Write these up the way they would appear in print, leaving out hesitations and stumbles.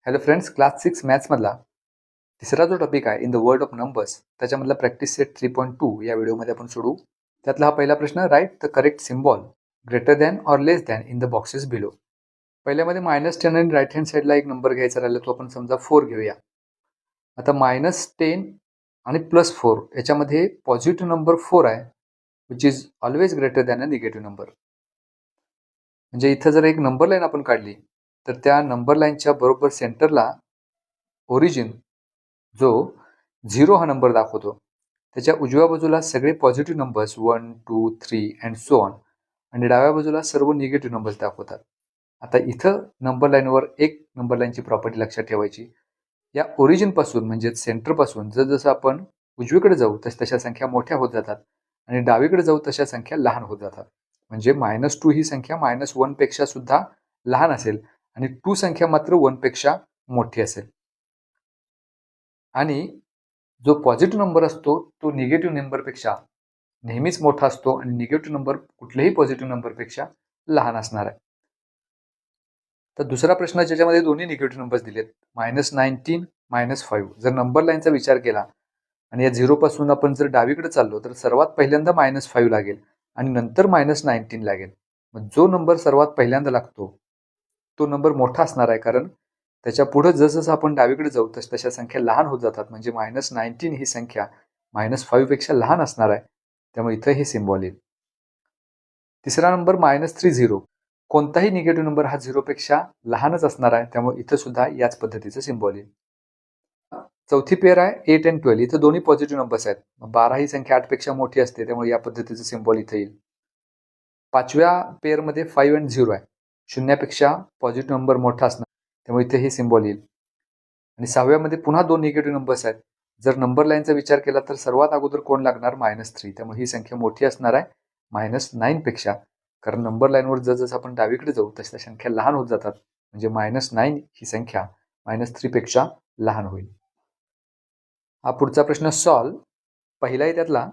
Hello friends, class 6 मॅथ्समधला तिसरा जो topic आहे in the world of numbers त्याच्यामधला प्रॅक्टिस सेट 3.2 या व्हिडिओमध्ये आपण सोडू. त्यातला हा पहिला प्रश्न, write the correct symbol greater than or less than in the boxes below. पहिल्यामध्ये -10 आणि राईट हँड साईडला एक नंबर घ्यायचा राहिला, तो आपण समजा 4 घेऊया. आता -10 आणि +4 याच्यामध्ये पॉझिटिव्ह नंबर 4 आहे, which is always greater than a negative number. म्हणजे इथं जर एक नंबर लाईन आपण काढली तर त्या नंबर लाईनच्या बरोबर सेंटरला ओरिजिन जो 0 हा नंबर दाखवतो, त्याच्या उजव्या बाजूला सगळे positive numbers 1, 2, 3 and so on, आणि डाव्या बाजूला सर्व निगेटिव्ह नंबर्स दाखवतात. आता इथं नंबर लाईनवर एक नंबर लाईनची प्रॉपर्टी लक्षात ठेवायची. या ओरिजिनपासून म्हणजे सेंटरपासून जसं आपण उजवीकडे जाऊ तशा संख्या मोठ्या होत जातात आणि डावीकडे जाऊ तशा संख्या लहान होत जातात. म्हणजे -2 ही संख्या -1 पेक्षा सुद्धा लहान असेल आणि 2 संख्या मात्र 1 पेक्षा मोठी असेल. आणि जो पॉझिटिव्ह नंबर असतो तो निगेटिव्ह नंबरपेक्षा नेहमीच मोठा असतो आणि निगेटिव्ह नंबर कुठल्याही पॉझिटिव्ह नंबरपेक्षा लहान असणार आहे. तर दुसरा प्रश्न ज्याच्यामध्ये दोन्ही निगेटिव्ह नंबर्स दिलेत, -19 -5. जर नंबर लाईनचा विचार केला आणि या 0 पासून आपण जर डावीकडे चाललो तर सर्वात पहिल्यांदा -5 लागेल आणि नंतर -19 लागेल. मग जो नंबर सर्वात पहिल्यांदा लागतो तो नंबर मोठा असणार आहे, कारण त्याच्या पुढे जसं आपण डावीकडे जाऊ तशा संख्या लहान होत जातात. म्हणजे -19 ही संख्या -5 पेक्षा लहान असणार आहे, त्यामुळे इथं हे सिम्बॉल येईल. तिसरा नंबर -30. कोणताही निगेटिव्ह नंबर हा 0 पेक्षा लहानच असणार आहे, त्यामुळे इथं सुद्धा याच पद्धतीचं सिम्बॉल येईल. चौथी पेअर आहे 8 आणि 12. इथं दोन्ही पॉझिटिव्ह नंबर्स आहेत. 12 ही संख्या 8 पेक्षा मोठी असते, त्यामुळे या पद्धतीचं सिम्बॉल इथं येईल. पाचव्या पेअरमध्ये 5 आणि 0 आहे. शून्यापेक्षा पॉझिटिव्ह नंबर मोठा असणार, त्यामुळे इथे हे सिम्बॉल येईल. आणि 6व्यामध्ये पुन्हा 2 निगेटिव्ह नंबर्स आहेत. जर नंबर लाईनचा विचार केला तर सर्वात अगोदर कोण लागणार? -3. त्यामुळे ही संख्या मोठी असणार आहे -9 पेक्षा, कारण नंबर लाईनवर जसं आपण डावीकडे जाऊ तशा संख्या लहान होत जातात. म्हणजे -9 ही संख्या -3 पेक्षा लहान होईल. हा पुढचा प्रश्न सॉल्व. पहिला आहे त्यातला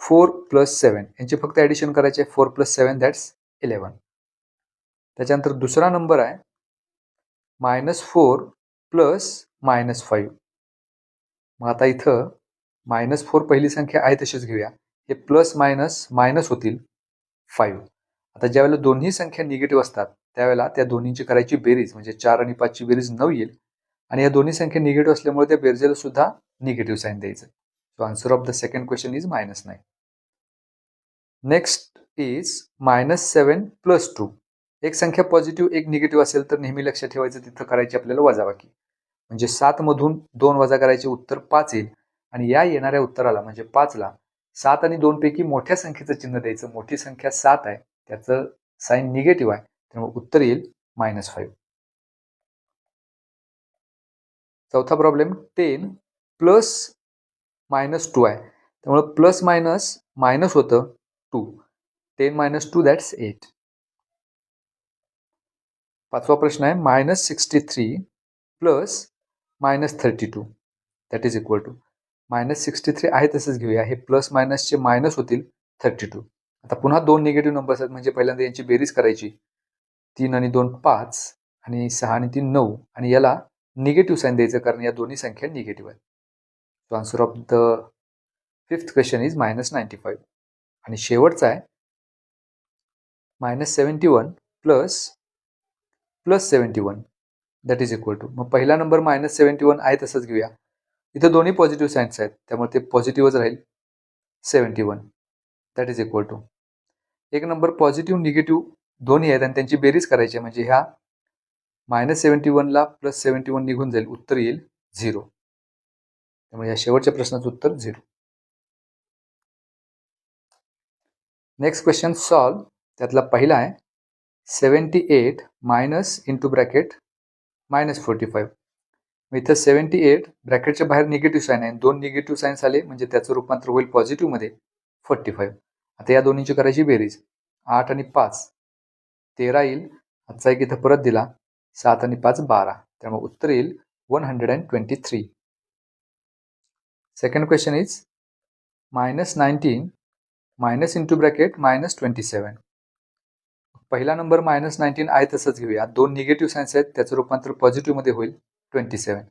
4 + 7 यांची फक्त ॲडिशन करायचे. 4 + 7 दॅट्स 11. त्याच्यानंतर दुसरा नंबर आहे -4 + -5. मग आता इथं -4 पहिली संख्या आहे तशीच घेऊया. हे प्लस मायनस मायनस होतील 5. आता ज्यावेळेला दोन्ही संख्या निगेटिव्ह असतात त्यावेळेला त्या दोन्हींची करायची बेरीज, म्हणजे 4 आणि 5 ची बेरीज 9 येईल. आणि या दोन्ही संख्या निगेटिव्ह असल्यामुळे त्या बेरजेला सुद्धा निगेटिव्ह साईन द्यायचं. So answer of the second question is -9. Next is -7 + 2. एक संख्या पॉझिटिव्ह एक निगेटिव्ह असेल तर नेहमी लक्षात ठेवायचं तिथं करायची आपल्याला वजाबाकी. म्हणजे 7 मधून 2 वजा करायचे, उत्तर 5 येईल. आणि या येणाऱ्या उत्तराला म्हणजे 5ला 7 आणि 2 पैकी मोठ्या संख्येचं चिन्ह द्यायचं. मोठी संख्या 7 आहे, त्याचं साईन निगेटिव्ह आहे, त्यामुळे उत्तर येईल -5. चौथा प्रॉब्लेम 10 + -2 आहे, त्यामुळे प्लस मायनस मायनस होतं 2. 10 - 2 दॅट्स 8. पाचवा प्रश्न आहे -63 + -32 दॅट इज इक्वल टू. -63 आहे तसंच घेऊया. हे प्लस मायनसचे मायनस होतील 32. आता पुन्हा 2 निगेटिव्ह नंबर्स आहेत, म्हणजे पहिल्यांदा यांची बेरीज करायची. 3 आणि 2 5 आणि 6 आणि 3 9, आणि याला निगेटिव्ह साईन द्यायचं कारण या दोन्ही संख्या निगेटिव्ह आहेत. So answer of the fifth question is -95. आणि शेवटचा आहे -71 + +71 दॅट इज इक्वल टू. मग पहिला नंबर -71 आहे तसंच घेऊया. इथं दोन्ही पॉझिटिव्ह साईन्स आहेत, त्यामुळे ते पॉझिटिव्हच राहील. 71 दॅट इज इक्वल टू. एक नंबर पॉझिटिव्ह निगेटिव्ह दोन्ही आहेत आणि त्यांची बेरीज करायची, म्हणजे ह्या -71 ला +71 निघून जाईल, उत्तर येईल 0. त्यामुळे या शेवटच्या प्रश्नाचं उत्तर 0. Next question solve. त्यातला पहिला आहे 78 मायनस इंटू ब्रॅकेट -45. इथं 78 ब्रॅकेटच्या बाहेर निगेटिव्ह साईन आहे, 2 निगेटिव्ह साईन्स आले म्हणजे त्याचं रूपांतर होईल पॉझिटिव्हमध्ये 45. आता या दोन्हीची करायची बेरीज. 8 आणि 5 13 येईल. आजचा एक इथं परत दिला. 7 आणि 5 12, त्यामुळे उत्तर येईल 123. Second question is -19 minus into bracket -27. पहिला नंबर -19 आहे तसंच घेऊया. 2 निगेटिव्ह सायन्स आहेत, त्याचं रूपांतर पॉझिटिव्हमध्ये होईल 27.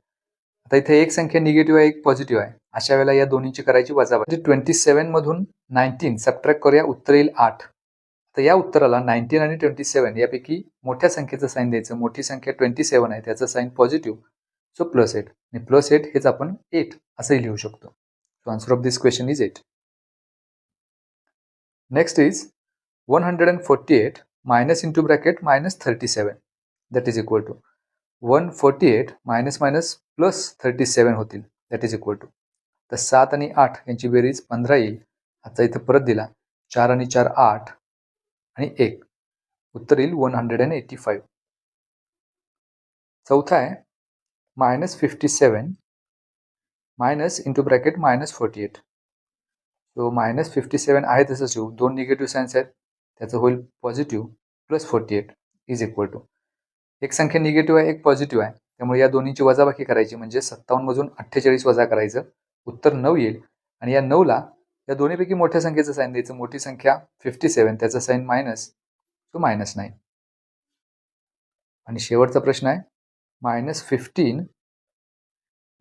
आता इथे एक संख्या निगेटिव्ह आहे, एक पॉझिटिव्ह आहे. अशा वेळेला या दोन्हीची करायची वजाबाकी. 27 मधून 19 सबट्रॅक्ट करूया, उत्तर येईल 8. तर या उत्तराला 19 आणि 27 यापैकी मोठ्या संख्येचं साईन द्यायचं. मोठी संख्या 27 आहे, त्याचं साईन पॉझिटिव्ह, सो +8. आणि +8 हेच आपण 8 असंही लिहू शकतो. So answer of this question is 8. Next is 148 minus into bracket -37 that is equal to 148 minus +37 होतील that is equal to. तर 7 आणि 8 यांची बेरीज 15 येईल. आता इथं परत दिला 4 आणि 4 8 आणि 1, उत्तर येईल 185. चौथा आहे -57 मायनस इंटू ब्रॅकेट -48. सो -57 आहे तसंच ठेवू. 2 निगेटिव्ह सायन्स आहेत, त्याचं होईल पॉझिटिव्ह +48 इज इक्वल टू. एक संख्या निगेटिव्ह आहे, एक पॉझिटिव्ह आहे, त्यामुळे या दोन्हीची वजाबाकी करायची. म्हणजे 57 मधून 48 वजा करायचं, उत्तर 9 येईल. आणि या 9ला या दोन्हीपैकी मोठ्या संख्येचं साईन द्यायचं. मोठी संख्या 57, त्याचं साईन मायनस, सो -9. आणि शेवटचा प्रश्न आहे -15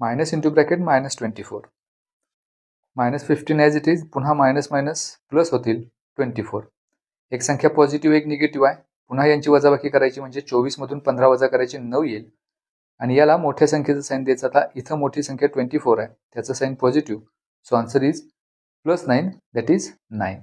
minus into bracket -24. -15 as it is, पुन्हा मायनस मायनस प्लस होतील 24. एक संख्या पॉझिटिव्ह, एक निगेटिव्ह आहे, पुन्हा यांची वजाबाकी करायची. म्हणजे 24 मधून 15 वजा करायची, 9 येईल. आणि याला मोठ्या संख्येचं साईन द्यायचं. आता इथं मोठी संख्या 24 आहे, त्याचं sign positive, so answer is +9 that is 9.